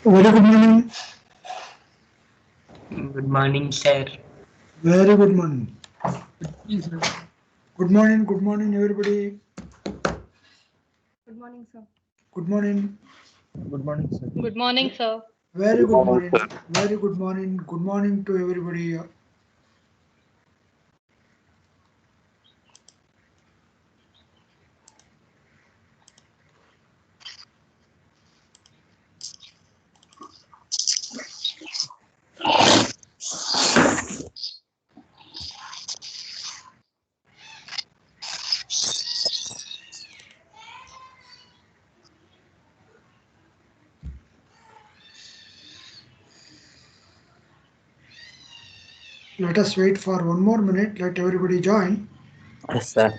Very good morning. Good morning, sir. Very good morning. Yes, sir. Good morning, everybody. Good morning, sir. Good morning. Good morning, sir. Good morning, sir. Very good morning. Very good morning. Good morning to everybody. Let us wait for one more minute. Let everybody join. Yes, sir.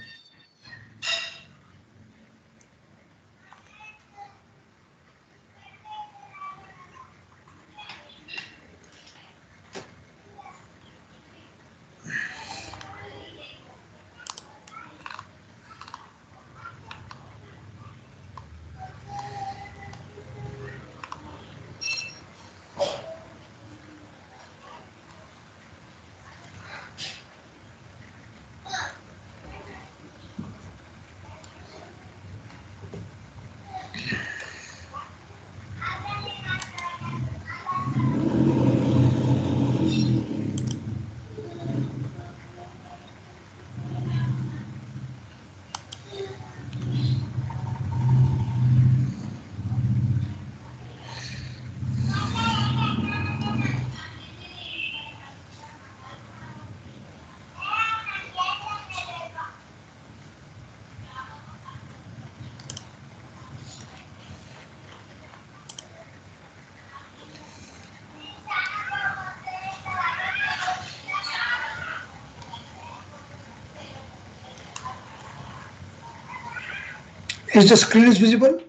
Is the screen is visible?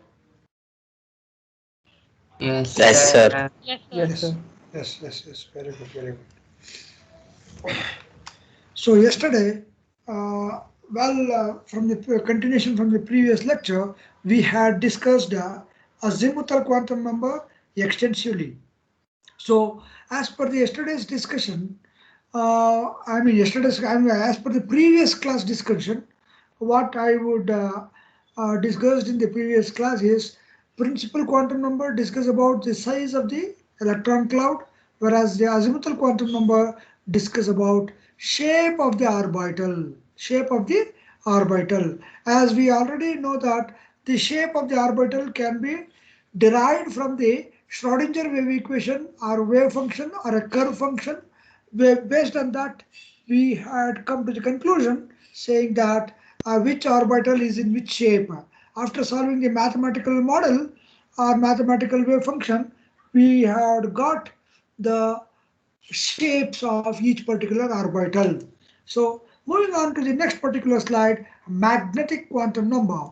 Yes, Yes, sir. sir. Yes, sir. Yes, Yes. sir. Yes. Very good. Very good. So yesterday, from the continuation from the previous lecture, we had discussed azimuthal quantum number extensively. So, as per the yesterday's discussion, as per the previous class discussion, what I would discussed in the previous class is principal quantum number discuss about the size of the electron cloud, whereas the azimuthal quantum number discuss about shape of the orbital. As we already know that the shape of the orbital can be derived from the Schrodinger wave equation or wave function or a curve function. Based on that, we had come to the conclusion saying that which orbital is in which shape. After solving the mathematical model or mathematical wave function, we had got the shapes of each particular orbital. So moving on to the next particular slide, magnetic quantum number.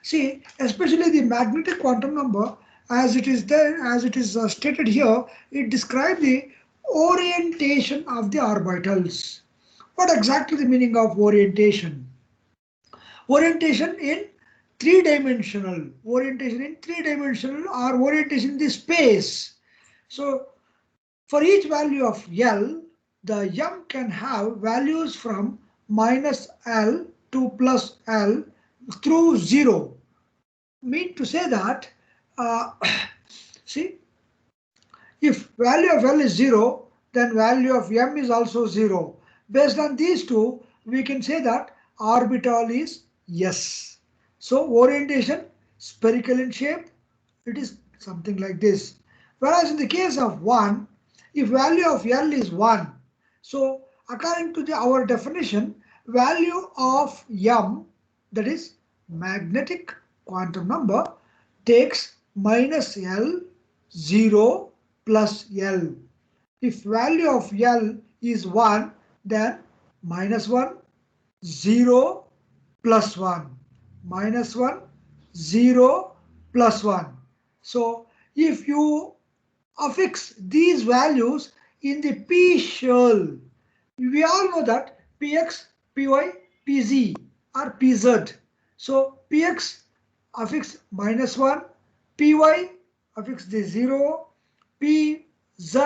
See, especially the magnetic quantum number, as it is there, as it is stated here, it describes the orientation of the orbitals. What exactly the meaning of orientation? Orientation in three-dimensional or orientation in the space. So for each value of L, the M can have values from minus L to plus L through 0. Mean to say that, uh, see, if value of L is 0, then value of M is also 0. Based on these two, we can say that orbital is S. So orientation, spherical in shape, it is something like this. Whereas in the case of 1, if value of L is 1, so according to our definition, value of M, that is magnetic quantum number, takes minus L, 0 plus L. If value of L is 1, then minus 1, 0 plus 1, minus 1, 0 plus 1. So if you affix these values in the P shell, we all know that Px, Py, Pz are Pz. So Px affix minus 1, Py affix the 0, P, Z,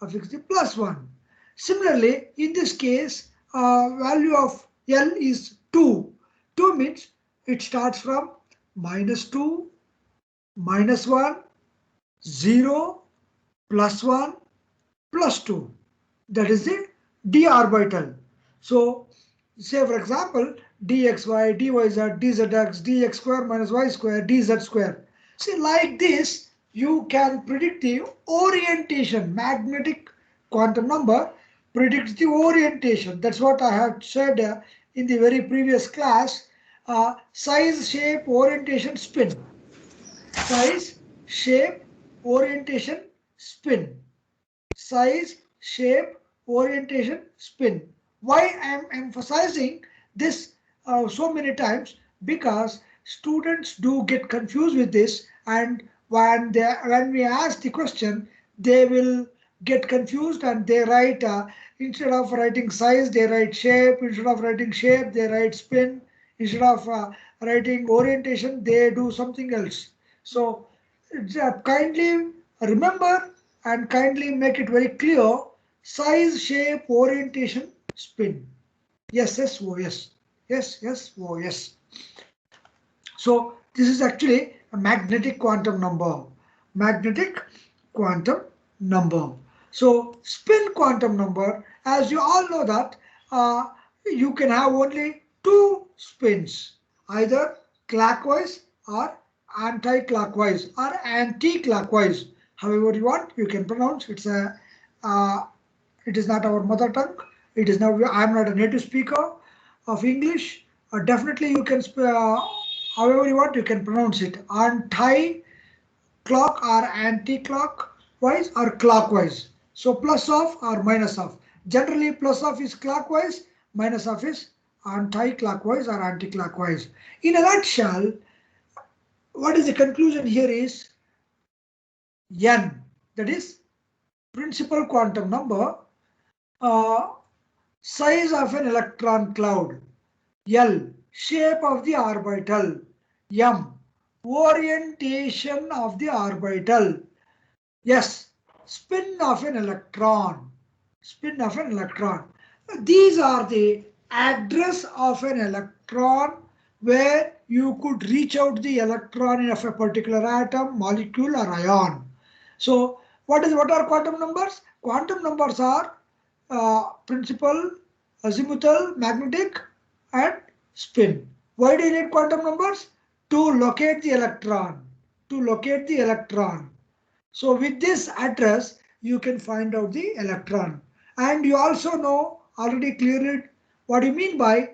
affix the +1. Similarly, in this case, value of L is 2. 2 means it starts from -2, -1, 0, +1, +2. That is the d orbital. So, say for example, dxy, dyz, dzx, dx square minus y square, dz square. See, like this, you can predict the orientation. Magnetic quantum number predicts the orientation. That's what I had said in the very previous class. Size, shape, orientation, spin. Size, shape, orientation, spin. Size, shape, orientation, spin. Why I am emphasizing this so many times? Because students do get confused with this, and when we ask the question, they will get confused and they write instead of writing size, they write shape. Instead of writing shape, they write spin. Instead of writing orientation, they do something else. So kindly remember and kindly make it very clear: size, shape, orientation, spin. Yes, yes, oh, yes. Yes, yes, oh, yes. So this is actually a magnetic quantum number. Magnetic quantum number. So spin quantum number, as you all know that you can have only two spins, either clockwise or anti-clockwise or anti-clockwise. However you want, you can pronounce. It is not our mother tongue. It is not. I am not a native speaker of English. Definitely you can. However you want, you can pronounce it. Anti-clock or anti-clockwise or clockwise. So plus of or minus of. Generally plus of is clockwise, minus of is anti-clockwise or anti-clockwise. In a nutshell, what is the conclusion here is N, that is principal quantum number, size of an electron cloud, L, shape of the orbital, M, orientation of the orbital, S, spin of an electron, spin of an electron. These are the address of an electron where you could reach out the electron of a particular atom, molecule or ion. So what are quantum numbers? Quantum numbers are principal, azimuthal, magnetic and spin. Why do you need quantum numbers? To locate the electron. To locate the electron. So with this address, you can find out the electron. And you also know, already cleared what you mean by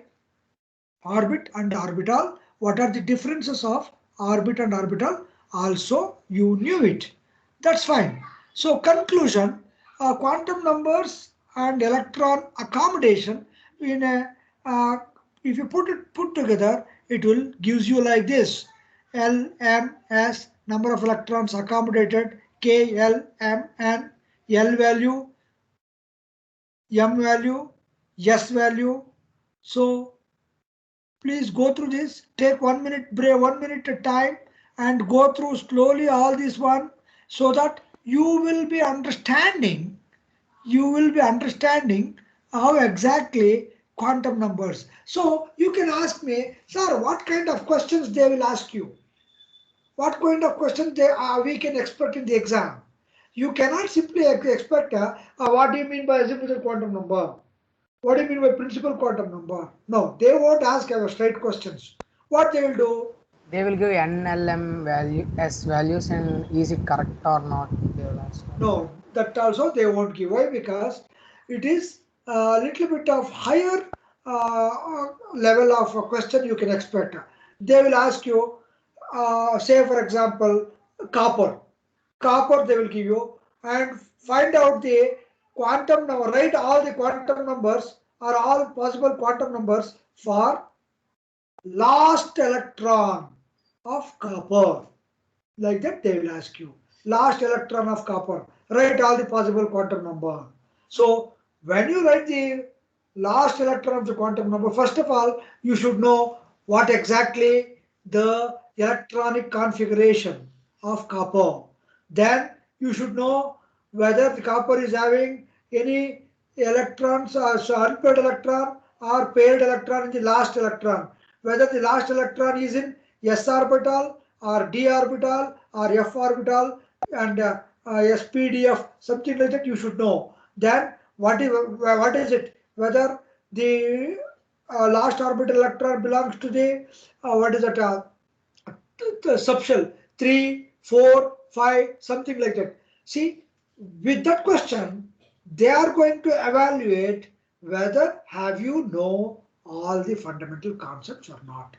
orbit and orbital. What are the differences of orbit and orbital? Also, you knew it. That's fine. So conclusion, quantum numbers and electron accommodation in a if you put together, it will gives you like this: L, M, S, number of electrons accommodated, K, L, M, N, L value, M value, S value. So please go through this. Take 1 minute break, 1 minute time, and go through slowly all this one, so that you will be understanding. You will be understanding how exactly quantum numbers. So you can ask me, sir, what kind of questions they will ask you? What kind of questions we can expect in the exam? You cannot simply expect what do you mean by azimuthal quantum number? What do you mean by principal quantum number? No, they won't ask our straight questions. What they will do? They will give NLM value S values, and is it correct or not? They will ask. No, that also they won't give. Why? Because it is a little bit of higher level of a question you can expect. They will ask you, say for example, copper. Copper they will give you, and find out the quantum number. Write all the quantum numbers or all possible quantum numbers for last electron of copper. Like that they will ask you. Last electron of copper. Write all the possible quantum number. So when you write the last electron of the quantum number, first of all, you should know what exactly the electronic configuration of copper. Then you should know whether the copper is having any electrons or so unpaired electron or paired electron in the last electron. Whether the last electron is in s orbital or d orbital or f orbital and spdf, something like that you should know. Then what is it? Whether the last orbital electron belongs to the what is that? The subshell 3, 4, 5, something like that. See, with that question, they are going to evaluate whether have you know all the fundamental concepts or not.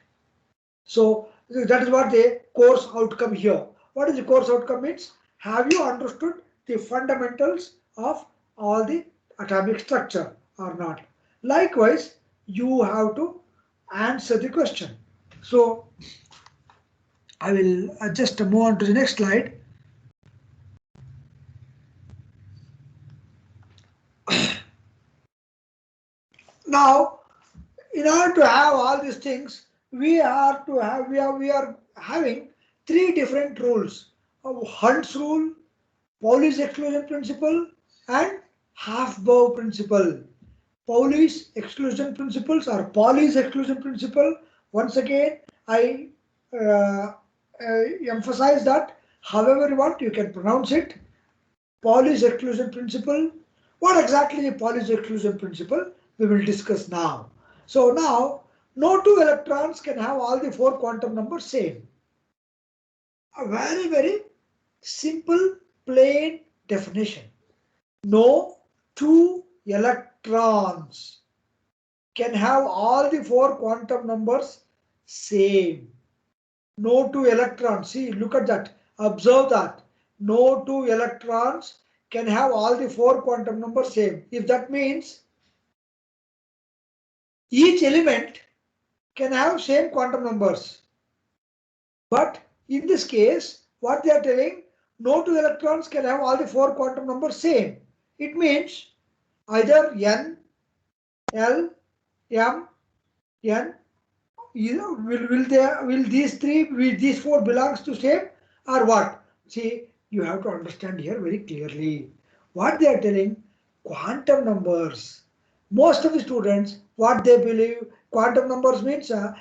So that is what the course outcome here. What is the course outcome means? Have you understood the fundamentals of all the atomic structure or not? Likewise, you have to answer the question. So I will just move on to the next slide. Now, in order to have all these things, we are having three different rules: Hund's rule, Pauli's exclusion principle, and half-bow principle. Pauli's exclusion principles or Pauli's exclusion principle. Once again, I uh, emphasize that however you want, you can pronounce it. Pauli's exclusion principle. What exactly is Pauli's exclusion principle? We will discuss now. So now, no two electrons can have all the four quantum numbers same. A very simple, plain definition. No two electrons can have all the four quantum numbers same. No two electrons. See, look at that. Observe that. No two electrons can have all the four quantum numbers same. If that means each element can have same quantum numbers. But in this case, what they are telling, no two electrons can have all the four quantum numbers same. It means either n, l, m, n. Will these four belongs to same or what? See, you have to understand here very clearly. What they are telling, quantum numbers. Most of the students, what they believe, quantum numbers means no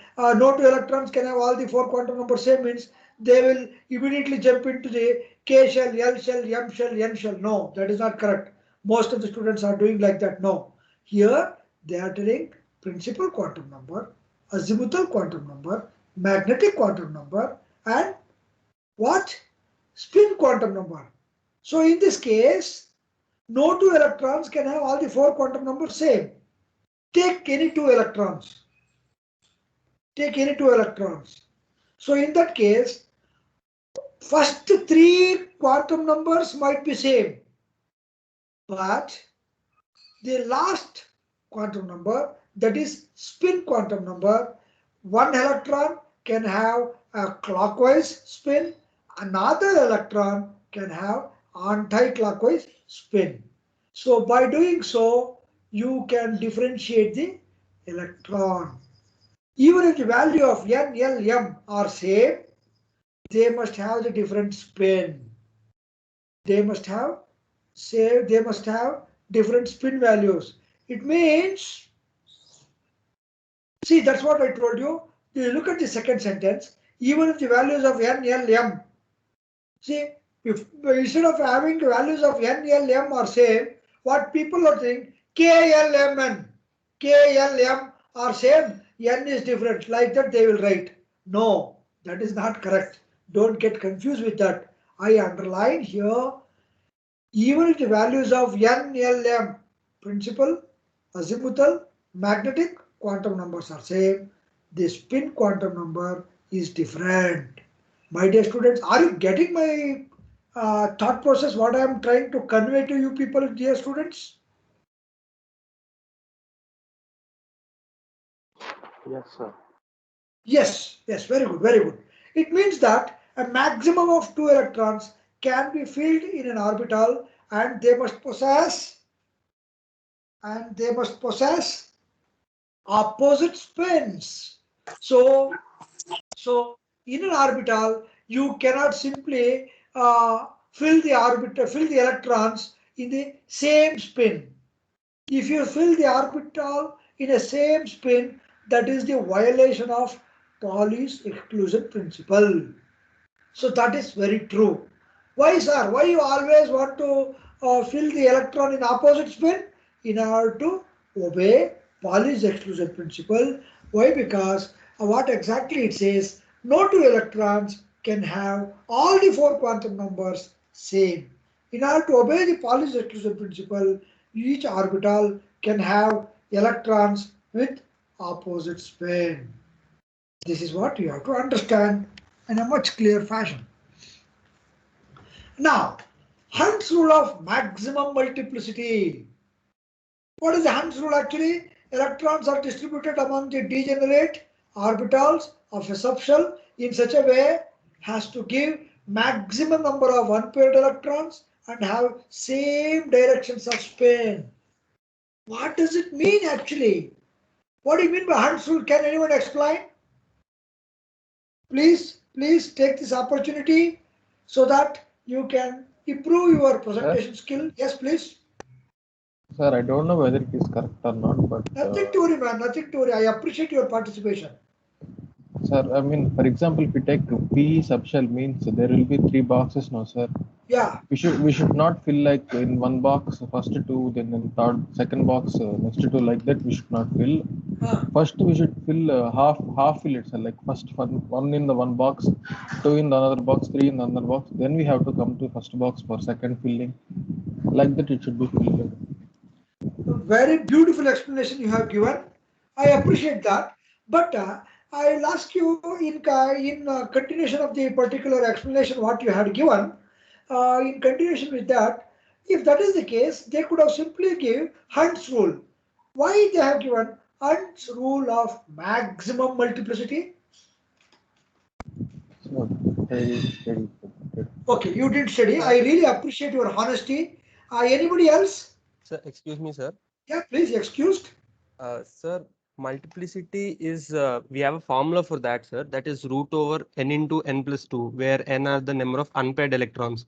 two electrons can have all the four quantum numbers same means they will immediately jump into the K shell, L shell, M shell, N shell. No, that is not correct. Most of the students are doing like that. No. Here they are telling principal quantum number, azimuthal quantum number, magnetic quantum number, and what? Spin quantum number. So in this case, no two electrons can have all the four quantum numbers same. Take any two electrons. Take any two electrons. So in that case, first three quantum numbers might be same, but the last quantum number, that is spin quantum number, one electron can have a clockwise spin, another electron can have anti-clockwise spin. So by doing so, you can differentiate the electron. Even if the value of n, l, m are same, they must have the different spin. They must have different spin values. It means, see, that's what I told you. You look at the second sentence. Even if the values of n, l, m, see, if instead of having the values of n, l, m are same, what people are saying, k, l, m, n, k, l, m are same, n is different. Like that they will write. No, that is not correct. Don't get confused with that. I underline here, even if the values of n, l, m, principal, azimuthal, magnetic quantum numbers are same, the spin quantum number is different. My dear students, are you getting my thought process, what I am trying to convey to you people, dear students? Yes, sir. Yes, very good, very good. It means that a maximum of two electrons can be filled in an orbital and they must possess opposite spins. So in an orbital, you cannot simply fill the electrons in the same spin. If you fill the orbital in a same spin, that is the violation of Pauli's exclusion principle. So that is very true. Why, sir? Why you always want to fill the electron in opposite spin? In order to obey Pauli's exclusion principle. Why? Because what exactly it says, no two electrons can have all the four quantum numbers same. In order to obey the Pauli's exclusion principle, each orbital can have electrons with opposite spin. This is what you have to understand in a much clearer fashion. Now, Hund's rule of maximum multiplicity. What is the Hund's rule actually? Electrons are distributed among the degenerate orbitals of a subshell in such a way as to give maximum number of unpaired electrons and have same directions of spin. What does it mean actually? What do you mean by Hund's rule? Can anyone explain? Please take this opportunity so that you can improve your presentation skill. Yes, please. Sir, I don't know whether it is correct or not, but Nothing to worry, man. Nothing to worry. I appreciate your participation. sir, I mean, for example, if we take P subshell means there will be 3 boxes now, sir. Yeah. We should not fill like in one box first two, then in second box next two, like that. We should not fill. First we should fill half fill it, sir. Like first one in the one box, two in the another box, three in the another box. Then we have to come to first box for second filling. Like that it should be filled. Very beautiful explanation you have given. I appreciate that. But I'll ask you in continuation of the particular explanation what you had given. In continuation with that, if that is the case, they could have simply give Hund's rule. Why they have given Hund's rule of maximum multiplicity? Okay, you did study. I really appreciate your honesty. Anybody else? Sir, excuse me, sir. Yeah, please, excused. Sir, multiplicity is, we have a formula for that, sir. That is root over n into n plus 2, where n are the number of unpaired electrons.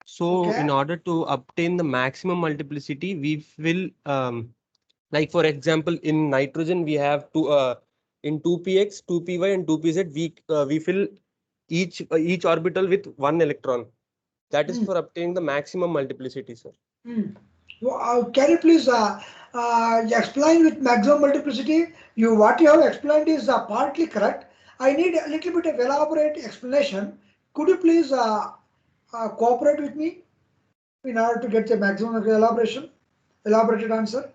So Okay. in order to obtain the maximum multiplicity, we will, like for example, in nitrogen, we have in 2px, 2py and 2pz, we fill each orbital with one electron. That is for obtaining the maximum multiplicity, sir. Can you please explain with maximum multiplicity? What you have explained is partly correct. I need a little bit of elaborate explanation. Could you please cooperate with me in order to get the maximum elaborated answer?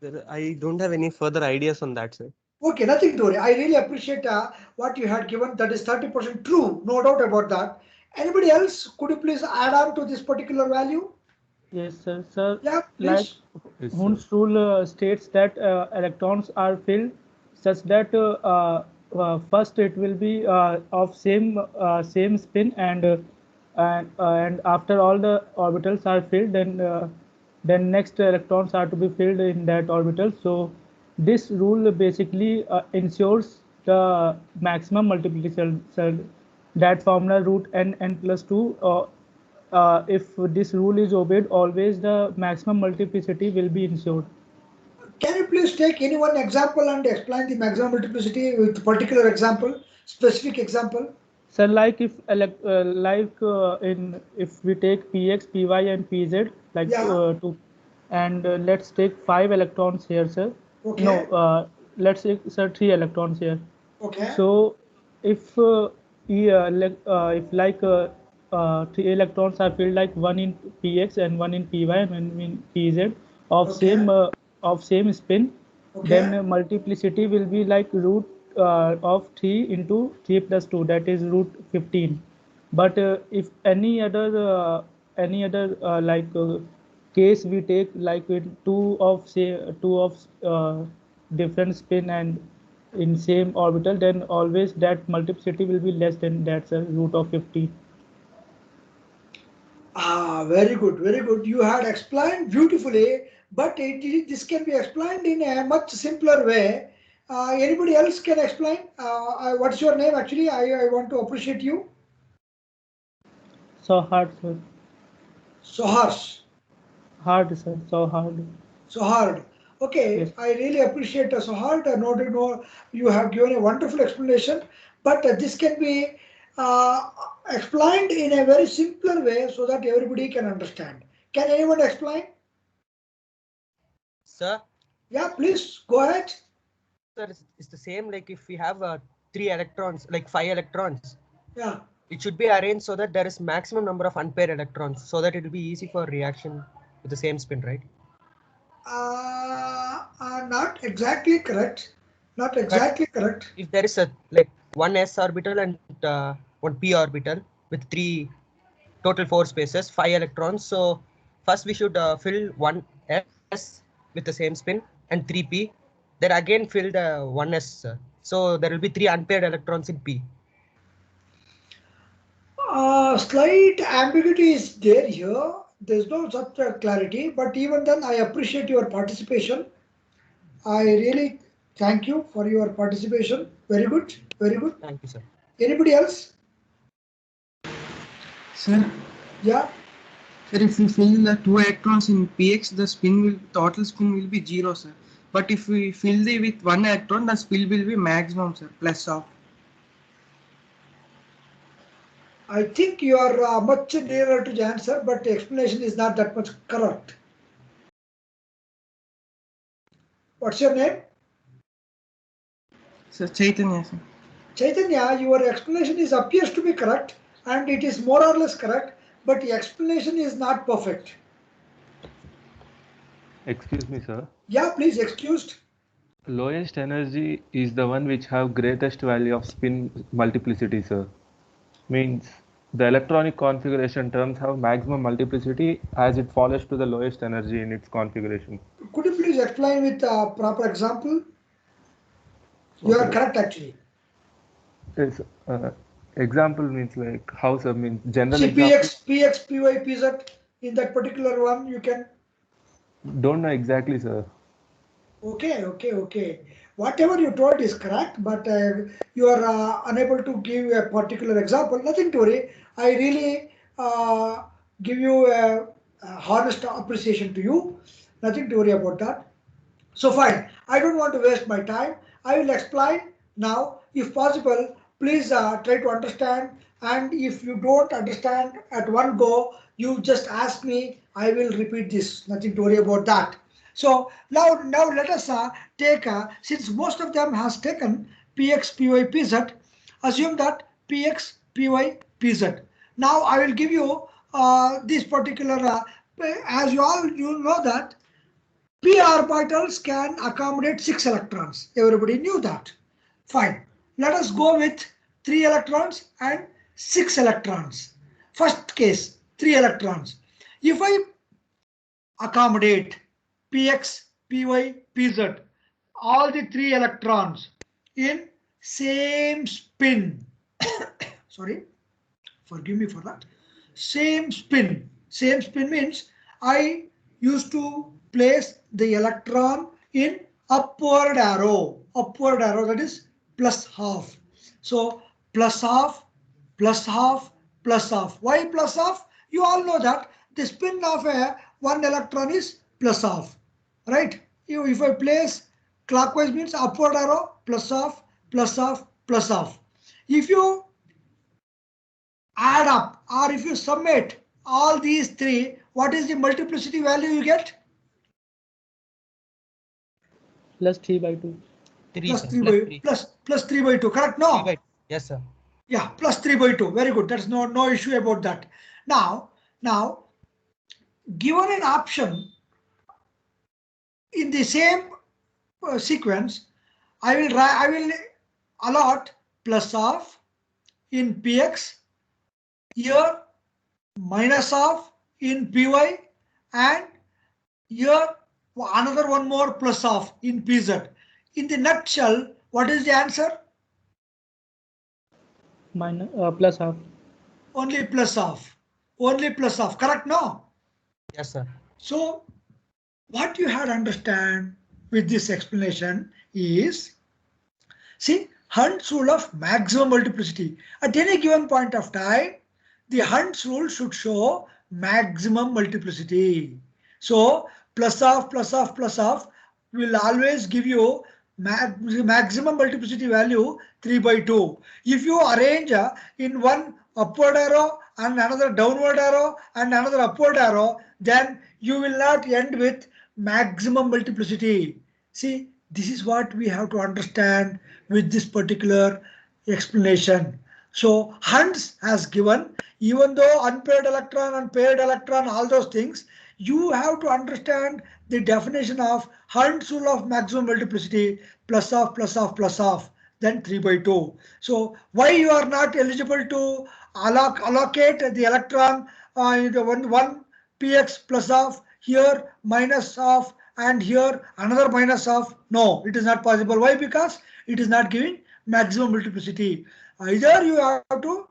Sir, I don't have any further ideas on that, sir. Okay, nothing to worry. I really appreciate what you had given. That is 30% true, no doubt about that. Anybody else? Could you please add on to this particular value? Yes, sir. Sir, Yeah, like please. Hund's rule states that electrons are filled such that first it will be of same spin, and after all the orbitals are filled, then next electrons are to be filled in that orbital. So this rule basically ensures the maximum multiplicity. So that formula root n plus 2. If this rule is obeyed, always the maximum multiplicity will be ensured. Can you please take any one example and explain the maximum multiplicity with particular example, specific example? So, like if if we take px, py, and pz, like two, and let's take 5 electrons here, sir. Okay. No, let's take 3 electrons here. Okay. So, if 3 electrons are filled, like one in px and one in py and one in pz of same spin, then multiplicity will be like root of 3 into 3 plus 2, that is root 15. But if any other case we take, like with two of different spin and in same orbital, then always that multiplicity will be less than that, sir, root of 15. Very good, very good. You had explained beautifully, but this can be explained in a much simpler way. Anybody else can explain? What's your name actually? I want to appreciate you. So hard, sir. So harsh. Hard, sir. So hard. So hard. Okay, Yes. I really appreciate so hard. No, you have given a wonderful explanation, but this can be explained in a very simpler way so that everybody can understand. Can anyone explain? Sir, Yeah, please go ahead. sir, it's the same like if we have 3 electrons, like 5 electrons, Yeah. it should be arranged so that there is maximum number of unpaired electrons so that it will be easy for reaction with the same spin, right? Not exactly correct. Not exactly correct. If there is a like one s orbital and one p orbital with 3 total 4 spaces, 5 electrons. So first we should fill one s with the same spin and 3p. Then again fill the one s. So there will be 3 unpaired electrons in p. Slight ambiguity is there here. There's no such clarity, but even then, I appreciate your participation. I really thank you for your participation. Very good, very good. Thank you, sir. Anybody else? Sir, Yeah. sir, if we fill the 2 electrons in px, the total spin will be 0, sir. But if we fill the with 1 electron, the spin will be maximum, sir, plus of. I think you are much nearer to the answer, but the explanation is not that much correct. What's your name? Sir, Chaitanya, sir. Chaitanya, your explanation appears to be correct, and it is more or less correct, but the explanation is not perfect. Excuse me, sir. Yeah, please, excused. Lowest energy is the one which have greatest value of spin multiplicity, sir. Means the electronic configuration terms have maximum multiplicity as it follows to the lowest energy in its configuration. Could you please explain with a proper example? You are correct, actually. Yes, example means like how, sir? Means general See, example. PX, PY, PZ, in that particular one, you can. Don't know exactly, sir. Okay. Whatever you told is correct, but you are unable to give a particular example. Nothing to worry. I really give you a honest appreciation to you. Nothing to worry about that. So fine. I don't want to waste my time. I will explain now. If possible, please try to understand. And if you don't understand at one go, you just ask me. I will repeat this. Nothing to worry about that. So now let us take, since most of them has taken Px, Py, Pz, assume that Px, Py, Pz. Now I will give you this particular, as you know that p orbitals can accommodate 6 electrons. Everybody knew that. Fine. Let us go with 3 electrons and 6 electrons. First case, 3 electrons. If I accommodate Px, Py, Pz, all the 3 electrons in same spin. Sorry, forgive me for that. Same spin. Same spin means I used to place the electron in upward arrow. Upward arrow, that is plus half. So plus half, plus half, plus half. Why plus half? You all know that the spin of a one electron is plus half, right? If I place clockwise means upward arrow, plus half, plus half, plus half. If you add up or if you summate all these 3, what is the multiplicity value you get? Plus 3 by 2. Plus 3 by 2, correct? No? Yes, sir. Yeah, plus 3 by 2. Very good. There's no issue about that. Now, given an option in the same sequence, I will allot plus of in Px, here minus of in Py, and here another one more plus of in Pz. In the nutshell, what is the answer? Minus plus half. Only plus of. Only plus of. Correct? No? Yes, sir. So what you had to understand with this explanation is, see, Hund's rule of maximum multiplicity. At any given point of time, the Hund's rule should show maximum multiplicity. So plus of will always give you maximum multiplicity value 3 by 2. If you arrange in one upward arrow and another downward arrow and another upward arrow, then you will not end with maximum multiplicity. See, this is what we have to understand with this particular explanation. So Hund's has given, even though unpaired electron and paired electron, all those things, you have to understand the definition of Hund's rule of maximum multiplicity, plus of, then 3 by 2. So why you are not eligible to allocate the electron into one px plus of, here minus of, and here another minus of? No, it is not possible. Why? Because it is not giving maximum multiplicity. Either you have to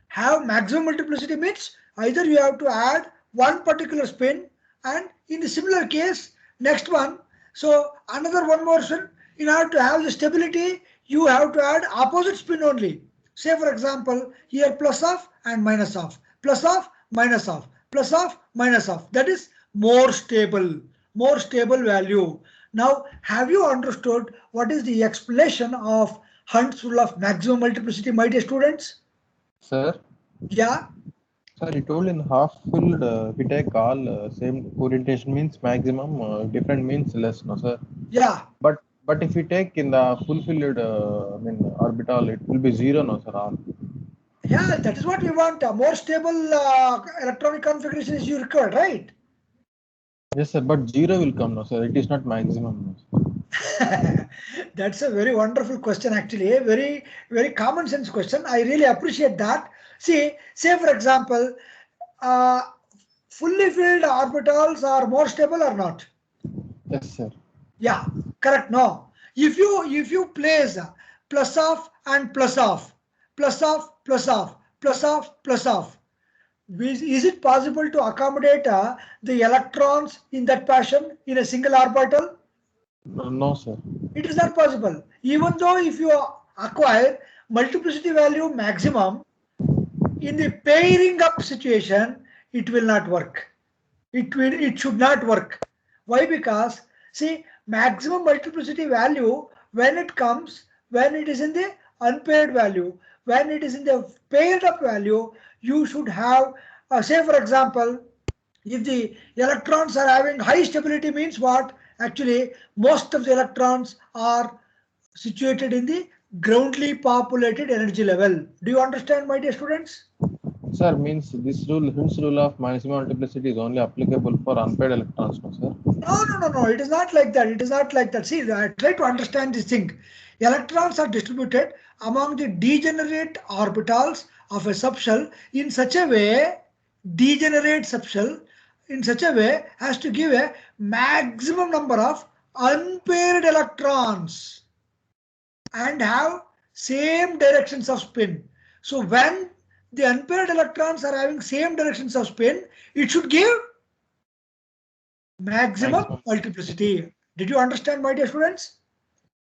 have maximum multiplicity, means either you have to add one particular spin, and in the similar case next one, so another one more spin. In order to have the stability, you have to add opposite spin only. Say for example, here plus of and minus of, plus of, minus of, plus of, minus of. That is more stable value. Now have you understood what is the explanation of Hund's rule of maximum multiplicity, my dear students? Sir? Yeah. Sir, you told in half filled, if we take all same orientation means maximum, different means less, no sir? Yeah. But if we take in the full filled, orbital, it will be 0, no sir? All. Yeah, that is what we want. A more stable electronic configuration is you required, right? Yes sir, but 0 will come, no sir? It is not maximum, no sir. That's a very wonderful question, actually. A very, very common sense question. I really appreciate that. See, say for example, fully filled orbitals are more stable or not? Yes sir. Yeah, correct. No. If you place plus of and plus of, plus of, plus of, plus of, plus of, is it possible to accommodate the electrons in that fashion in a single orbital? No sir. It is not possible. Even though if you acquire multiplicity value maximum, in the pairing up situation, it will not work. It should not work. Why? Because see, maximum multiplicity value, when it comes, when it is in the unpaired value, when it is in the paired up value, you should have, say for example, if the electrons are having high stability, means what? Actually, most of the electrons are situated in the groundly populated energy level. Do you understand, my dear students? Sir, means this rule, Hund's rule of maximum multiplicity is only applicable for unpaired electrons, no sir? No. It is not like that. It is not like that. See, I try to understand this thing. Electrons are distributed among the degenerate orbitals of a subshell in such a way, degenerate subshell in such a way as to give a maximum number of unpaired electrons and have same directions of spin. So when the unpaired electrons are having same directions of spin, it should give maximum multiplicity. Did you understand, my dear students?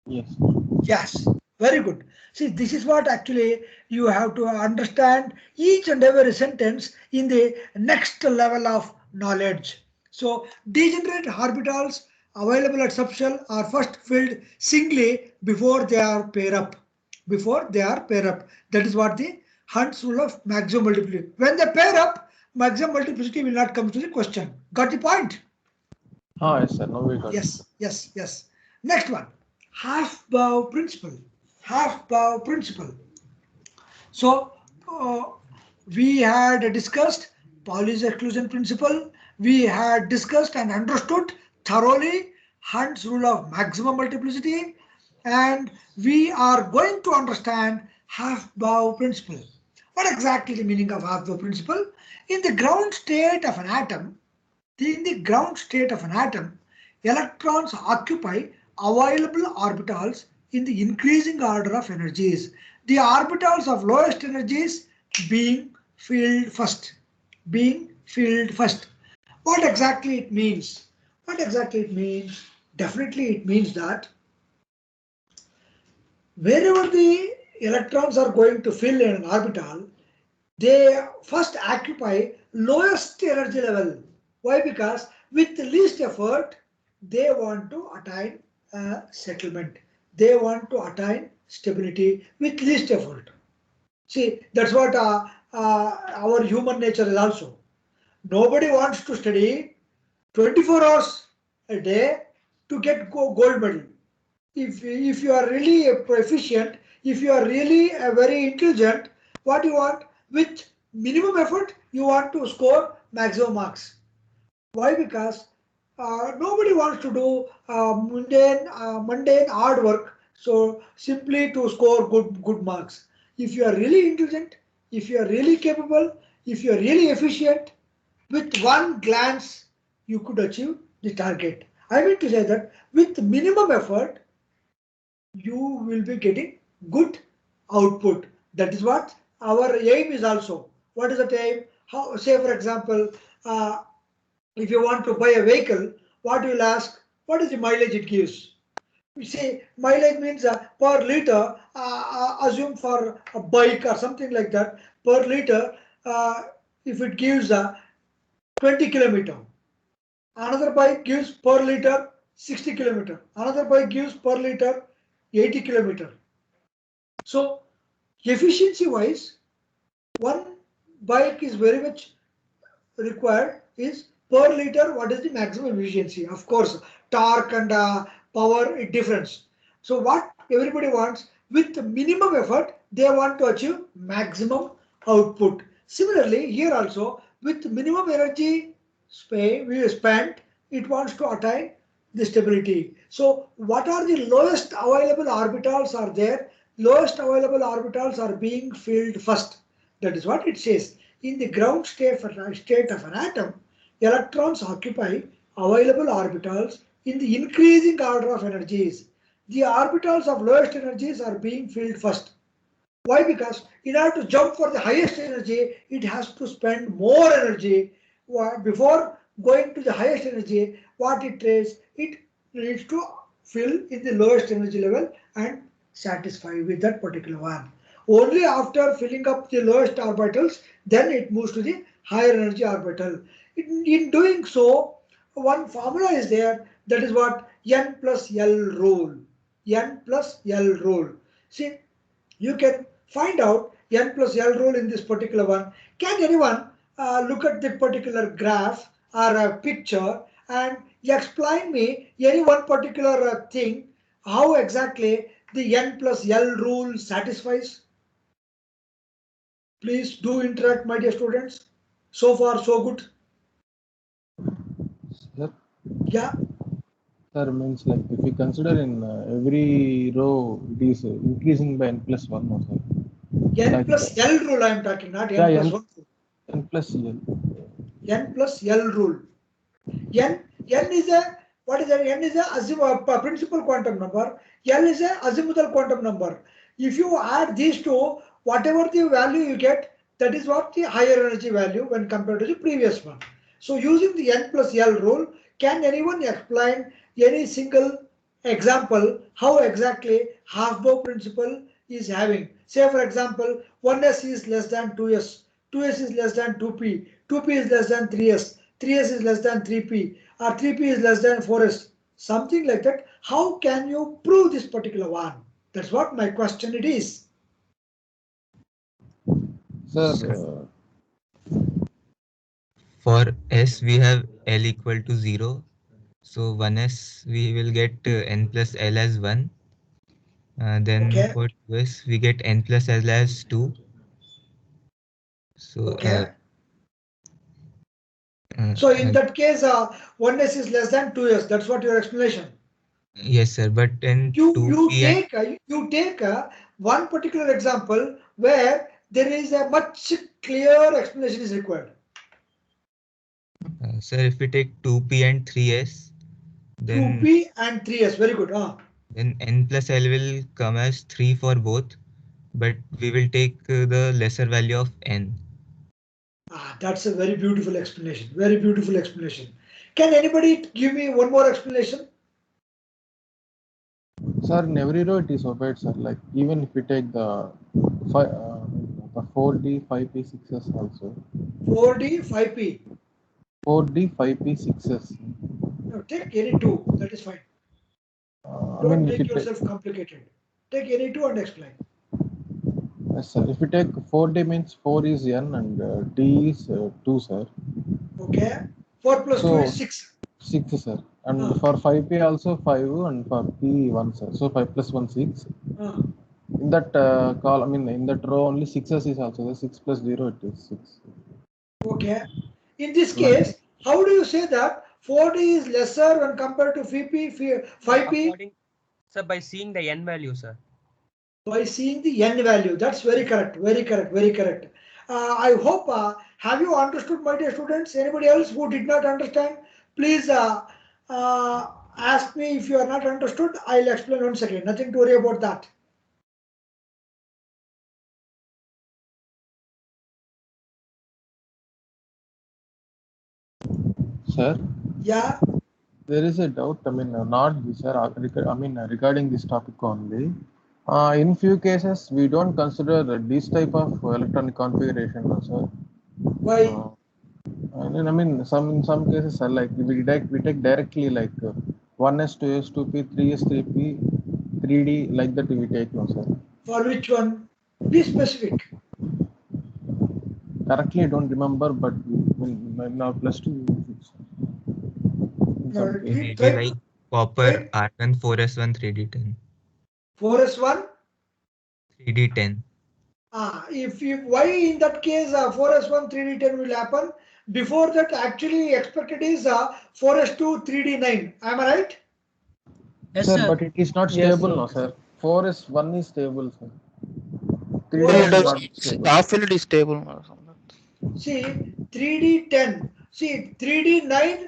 Yes. Yes, very good. See, this is what actually you have to understand each and every sentence in the next level of knowledge. So degenerate orbitals available at subshell are first filled singly before they are pair up. That is what the Hund's rule of maximum multiplicity. When they pair up, maximum multiplicity will not come to the question. Got the point? Yes sir, now we got it. Yes. Next one, half-bow principle. So we had discussed Pauli's exclusion principle. We had discussed and understood thoroughly Hund's rule of maximum multiplicity, and we are going to understand half-bow principle. What exactly the meaning of half-bow principle? In the ground state of an atom, electrons occupy available orbitals in the increasing order of energies. The orbitals of lowest energies being filled first. What exactly it means? Definitely it means that wherever the electrons are going to fill in an orbital, they first occupy lowest energy level. Why? Because with least effort, they want to attain settlement. They want to attain stability with least effort. See, that's what our human nature is also. Nobody wants to study 24 hours a day to get gold medal. If you are really proficient, if you are really very intelligent, what you want with minimum effort, you want to score maximum marks. Why? Because nobody wants to do mundane hard work. So simply to score good marks. If you are really intelligent, if you are really capable, if you are really efficient, with one glance you could achieve the target. I mean to say that with minimum effort you will be getting good output. That is what our aim is also. What is the aim? How, say for example, if you want to buy a vehicle, what you will ask, what is the mileage it gives? You say mileage means per liter, assume for a bike or something like that, per liter, if it gives 20 kilometer. Another bike gives per liter 60 kilometer. Another bike gives per liter 80 kilometer. So efficiency wise, one bike is very much required is per liter. What is the maximum efficiency? Of course, torque and power difference. So what everybody wants with minimum effort, they want to achieve maximum output. Similarly, here also with minimum energy we spent, it wants to attain the stability. So what are the lowest available orbitals are there? Lowest available orbitals are being filled first. That is what it says. In the ground state of an atom, electrons occupy available orbitals in the increasing order of energies. The orbitals of lowest energies are being filled first. Why? Because in order to jump for the highest energy, it has to spend more energy before going to the highest energy. What it needs to fill in the lowest energy level and satisfy with that particular one. Only after filling up the lowest orbitals, then it moves to the higher energy orbital. In doing so, one formula is there, that is what N plus L rule. N plus L rule. See, you can find out N plus L rule in this particular one. Can anyone look at the particular graph or a picture and explain me any one particular thing, how exactly the N plus L rule satisfies? Please do interact, my dear students. So far, so good. Sir, Yeah. sir, means like if we consider in every row, it is increasing by n plus 1 or sir. N Like, plus L rule I am talking, not yeah, N plus 1. n plus L. N plus L rule. N is a, what is that? N is a principal quantum number. L is a azimuthal quantum number. If you add these two, whatever the value you get, that is what the higher energy value when compared to the previous one. So using the N plus L rule, can anyone explain any single example how exactly half-bow principle is having? Say for example, 1s is less than 2s, 2s is less than 2p, 2p is less than 3s, 3s is less than 3p, or 3p is less than 4s, something like that. How can you prove this particular one? That's what my question it is. Sir, For S, we have L equal to 0. So 1s, we will get n plus L as 1. Then Okay. for 2s, we get n plus L as 2. So, okay. So in that case, 1s is less than 2s. That's what your explanation. Yes, sir. But in you take one particular example where there is a much clear explanation is required. Sir, if we take 2p and 3s, then 2p and 3s, very good. Then n plus L will come as 3 for both, but we will take the lesser value of n. That's a very beautiful explanation. Very beautiful explanation. Can anybody give me one more explanation? Sir, in every row it is obeyed, sir. Like even if we take the 4D 5P 6S also. 4D 5P. 4D 5P 6S. No, take any two. That is fine. I Don't mean, if make you yourself complicated. Take any two and explain. yes, sir. If you take 4D means 4 is N and D is 2, sir. Okay. 4 plus 2 So is 6. 6, sir. And for 5P also 5 and for P 1, sir. So 5 plus 1 6. In that column, I mean in that row only 6s is also there. 6 plus 0 it is 6. Okay. In this case, how do you say that 4D is lesser when compared to 5P? Sir, by seeing the n value, sir. By seeing the n value. That's very correct. Very correct. Very correct. I hope, have you understood, my dear students? Anybody else who did not understand? Please ask me if you are not understood. I'll explain once again. Nothing to worry about that. Sir? Yeah? There is a doubt, I mean, not this, sir, I mean, regarding this topic only. In few cases, we don't consider this type of electronic configuration, sir. Why? I mean, in some cases, sir, like we take directly like 1S, 2S, 2P, 3S, 3P, 3D, like that we take, no, sir. For which one? Be specific. Correctly, I don't remember, but now plus 2. No, Maybe like copper R1 4S1 3D10. 4S1? 3D10. If why in that case 4S1 3D10 will happen? Before that, actually expected is 4S2 3D9. Am I right? Yes, sir, but it is not stable, no, sir. 4S1 is stable, sir. 3D10 is not stable. Affiliate is stable or something. See, 3D10. See, 3D9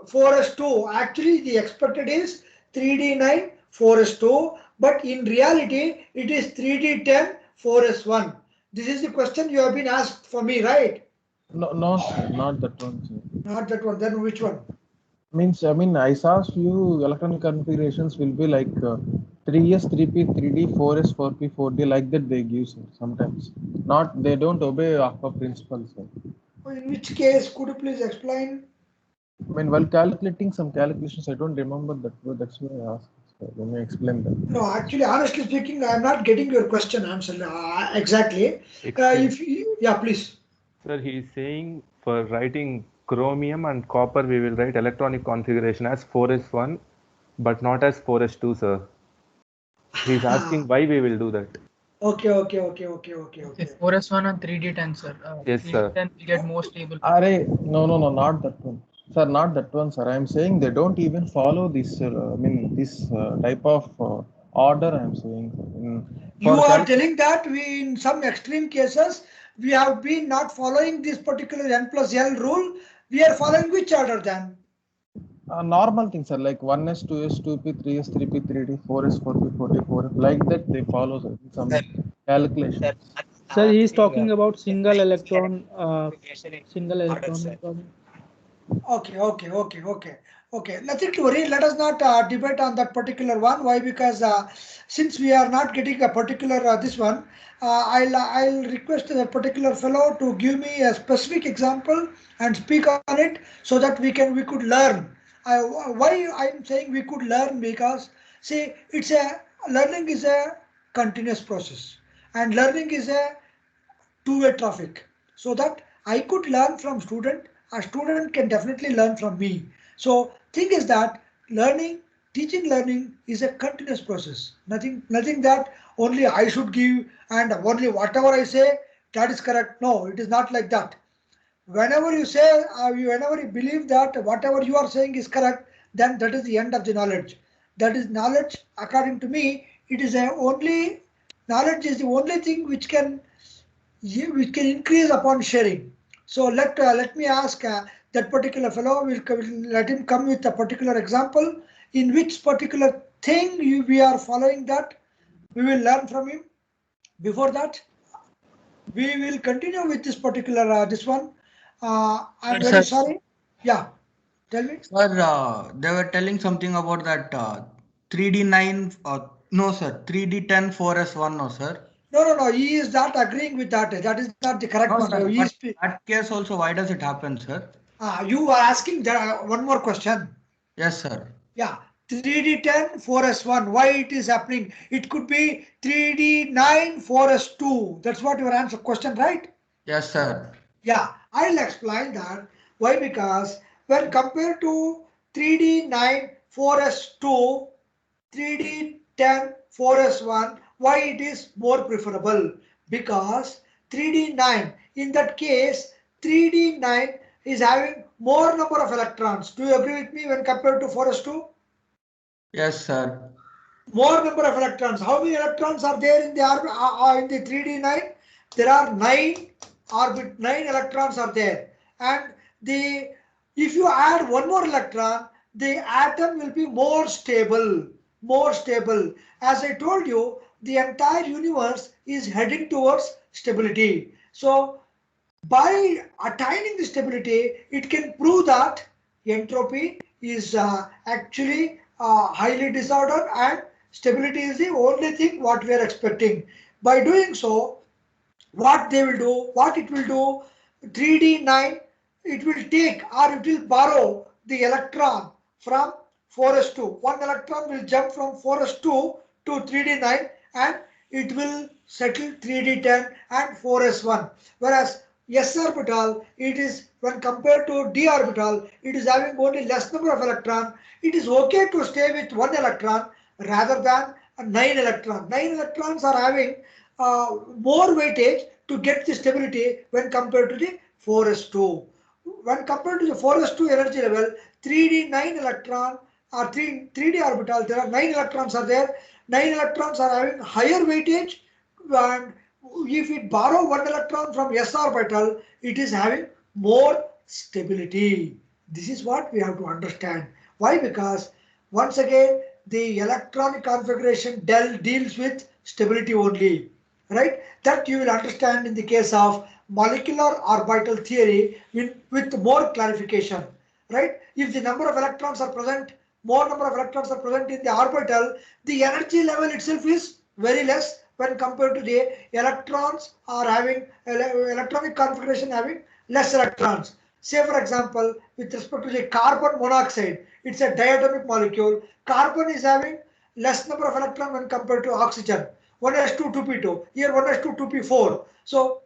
4S2. Actually, the expected is 3D9 4S2, but in reality, it is 3D10 4S1. This is the question you have been asked for me, right? No, sir, not that one, sir. Not that one. Then which one? I mean, I saw few electronic configurations will be like 3S, 3P, 3D, 4S, 4P, 4D, like that they give, sir, sometimes. They don't obey Aqua principle, sir. In which case, could you please explain? I mean, while calculating some calculations, I don't remember that. That's why I asked. Sir. Let me explain that. No, actually, honestly speaking, I am not getting your question answer exactly. Yeah, please. Sir, he is saying for writing chromium and copper, we will write electronic configuration as 4S1, but not as 4S2, sir. He is asking why we will do that. Okay. 4S1 and 3D10, sir. Yes, sir. 3D10 we get more stable. No, not that one. Sir, not that one, sir. I am saying they don't even follow this, this type of order, I am saying. You are telling that we, in some extreme cases, we have been not following this particular N plus L rule. We are following which order then? Normal things, sir, like 1S, 2S, 2P, 3S, 3P, 3D, 4S, 4P, 4T, 4F, like that they follow, sir, some calculation. Sir, he is talking about single electron. Okay. Nothing to worry. Let us not debate on that particular one. Why? Because since we are not getting a particular this one, I'll request that particular fellow to give me a specific example and speak on it so that we could learn. Why I'm saying we could learn, because see, learning is a continuous process, and learning is a two-way traffic, so that I could learn from student, a student can definitely learn from me. So thing is that teaching learning is a continuous process. Nothing that only I should give and only whatever I say that is correct. No, it is not like that. Whenever you say, whenever you believe that whatever you are saying is correct, then that is the end of the knowledge. That is knowledge, according to me. Knowledge is the only thing which can increase upon sharing. So let me ask that particular fellow. We'll let him come with a particular example in which particular thing we are following that. We will learn from him. Before that, we will continue with this particular this one. I'm very sorry. Yeah, tell me. Sir, they were telling something about that 3D9. No, sir. 3D10 4S1. No, sir. No. He is not agreeing with that. That is not the correct No, one. sir. He But is, that case also, why does it happen, sir? you are asking one more question. Yes, sir. Yeah, 3D10 4S1. Why it is happening? It could be 3D9 4S2. That's what your answer question, right? Yes, sir. Yeah, I'll explain that. Why? Because when compared to 3D9 4S2, 3D10 4S1, why it is more preferable? Because 3D9, in that case, 3D9 is having more number of electrons. Do you agree with me when compared to 4S2? Yes, sir. More number of electrons. How many electrons are there in the 3D9? There are 9 electrons are there, and if you add one more electron, the atom will be more stable. More stable. As I told you, the entire universe is heading towards stability. So by attaining the stability, it can prove that entropy is actually highly disordered and stability is the only thing what we are expecting. By doing so, what it will do, 3D9, it will take or it will borrow the electron from 4s2. One electron will jump from 4s2 to 3D9 and it will settle 3D10 and 4s1. Whereas s orbital, it is when compared to d orbital, it is having only less number of electron. It is okay to stay with one electron rather than 9 electrons. 9 electrons are having more weightage to get the stability when compared to the 4s2. When compared to the 4s2 energy level, 3d9 electron or 3d orbital, there are 9 electrons are there. 9 electrons are having higher weightage, and if it borrow one electron from s orbital, it is having more stability. This is what we have to understand. Why? Because once again, the electronic configuration deals with stability only, right? That you will understand in the case of molecular orbital theory with more clarification, right? If the number of electrons are present, more number of electrons are present in the orbital, the energy level itself is very less when compared to the electrons are having electronic configuration having less electrons. Say for example, with respect to the carbon monoxide, it's a diatomic molecule. Carbon is having less number of electrons when compared to oxygen. 1s2 2p2. Here 1s2 2p4. So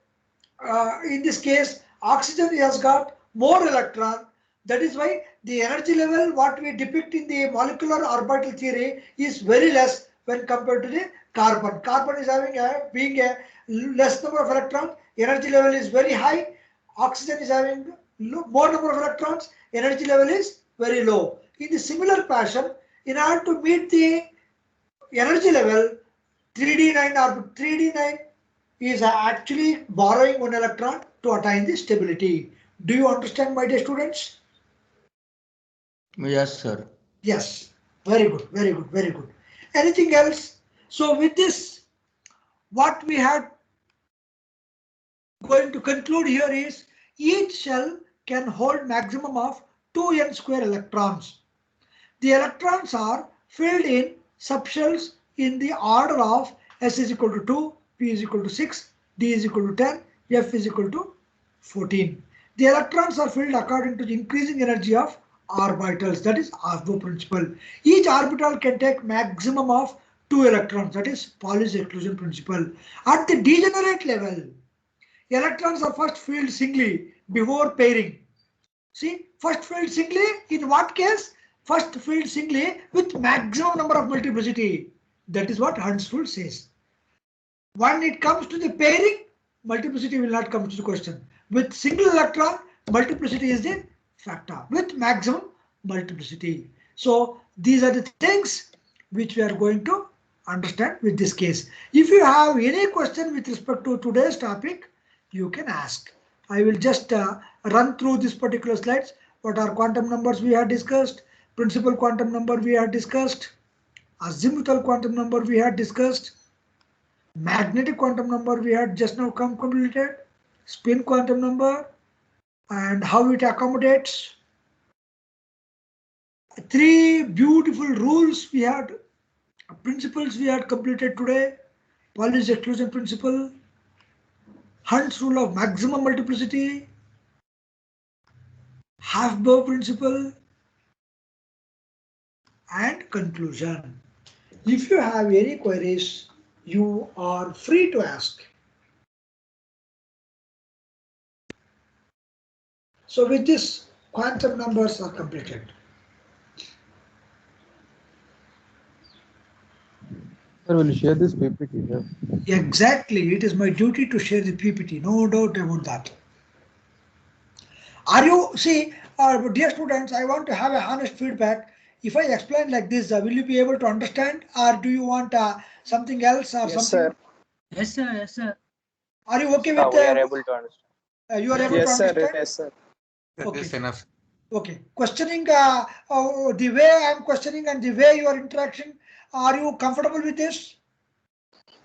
in this case, oxygen has got more electron. That is why the energy level what we depict in the molecular orbital theory is very less when compared to the carbon. Carbon is having being a less number of electrons. Energy level is very high. Oxygen is having more number of electrons. Energy level is very low. In the similar fashion, in order to meet the energy level, 3d9 is actually borrowing one electron to attain the stability. Do you understand, my dear students? Yes, sir. Yes. Very good, very good, very good. Anything else? So with this, what we had going to conclude here is each shell can hold maximum of 2n square electrons. The electrons are filled in subshells in the order of s is equal to 2, p is equal to 6, d is equal to 10, f is equal to 14. The electrons are filled according to the increasing energy of orbitals, that is Aufbau principle. Each orbital can take maximum of 2 electrons, that is Pauli's exclusion principle. At the degenerate level, electrons are first filled singly before pairing. See, first filled singly, in what case? First filled singly with maximum number of multiplicity. That is what Huntsford says. When it comes to the pairing, multiplicity will not come to the question. With single electron, multiplicity is the factor with maximum multiplicity. So these are the things which we are going to understand with this case. If you have any question with respect to today's topic, you can ask. I will just run through this particular slides. What are quantum numbers we have discussed, principal quantum number we have discussed, azimuthal quantum number we had discussed, magnetic quantum number we had just now completed, spin quantum number and how it accommodates. 3 beautiful rules we had, principles we had completed today. Pauli's exclusion principle, Hund's rule of maximum multiplicity, half-bow principle, and conclusion. If you have any queries, you are free to ask. So with this, quantum numbers are completed. Sir, will you share this PPT here? Exactly, it is my duty to share the PPT, no doubt about that. Are you, see, dear students, I want to have a honest feedback. If I explain like this, will you be able to understand, or do you want something else or Yes, something? sir. Yes, sir. Yes, sir. Are you okay with We are able to understand. you are able to Yes, sir. understand? Yes, sir. Okay. Yes, enough. Okay. Questioning, the way I am questioning and the way your interaction, are you comfortable with this?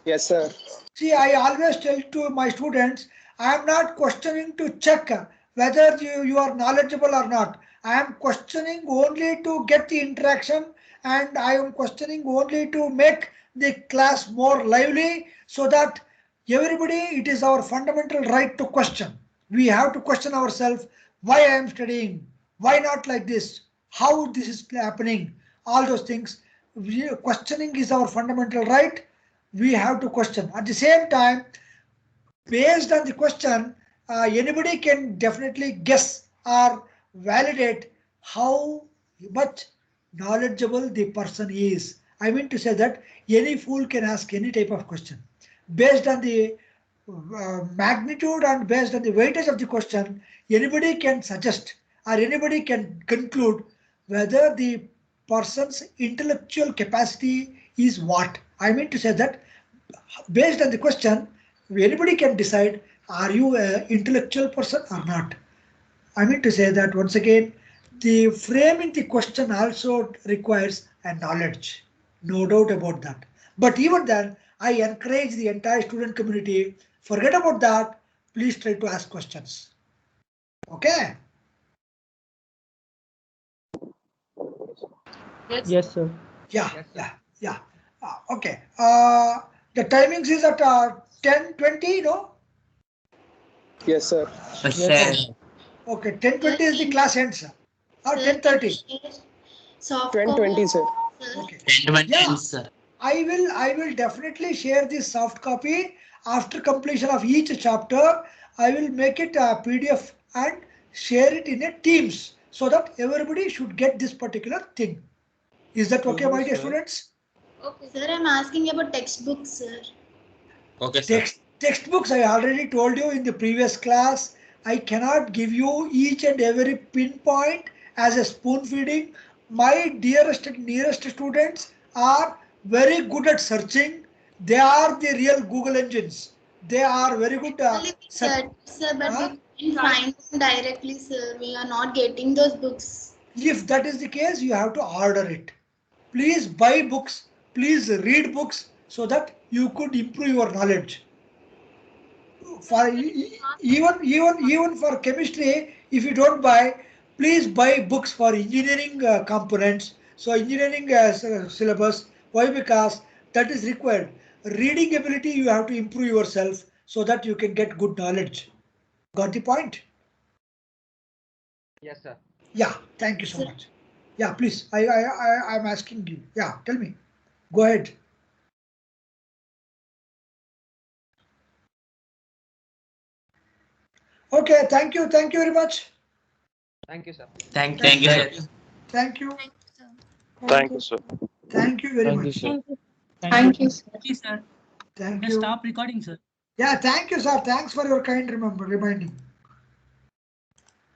Yes, sir. See, I always tell to my students, I am not questioning to check whether you are knowledgeable or not. I am questioning only to get the interaction, and I am questioning only to make the class more lively, so that everybody, it is our fundamental right to question. We have to question ourselves, why I am studying, why not like this, how this is happening, all those things. Questioning is our fundamental right. We have to question. At the same time, based on the question, anybody can definitely guess or validate how much knowledgeable the person is. I mean to say that any fool can ask any type of question. Based on the magnitude and based on the weightage of the question, anybody can suggest or anybody can conclude whether the person's intellectual capacity is what. I mean to say that based on the question, anybody can decide, are you an intellectual person or not? I mean to say that once again, the framing the question also requires a knowledge, no doubt about that. But even then, I encourage the entire student community, forget about that, please try to ask questions. Okay? Yes, sir. Yeah. Okay. The timings is at 10:20, no? Yes, sir. Yes, sir. Okay, 10:20 is the class ends. Or 10:30. 10:20, sir. Okay. Yeah. I will definitely share this soft copy after completion of each chapter. I will make it a PDF and share it in a Teams so that everybody should get this particular thing. Is that okay, my dear students? Okay, sir. I'm asking about textbooks, sir. Okay, sir. Textbooks, I already told you in the previous class. I cannot give you each and every pinpoint as a spoon feeding. My dearest and nearest students are very good at searching. They are the real Google engines. They are very good. Sir, but we can find them directly, sir. We are not getting those books. If that is the case, you have to order it. Please buy books. Please read books so that you could improve your knowledge. For even for chemistry, if you don't buy, please buy books for engineering components. So engineering syllabus. Why? Because that is required. Reading ability, you have to improve yourself so that you can get good knowledge. Got the point? Yes, sir. Yeah. Thank you so much. Yeah, please. I'm asking you. Yeah, tell me. Go ahead. Okay, thank you very much. Thank you, sir. Thank you, sir. Thank you. Thank you, sir. Thank you very Thank you, much. sir. Thank you. Thank you, sir. Thank Can you. stop recording, sir. Yeah, thank you, sir. Thanks for your kind reminding.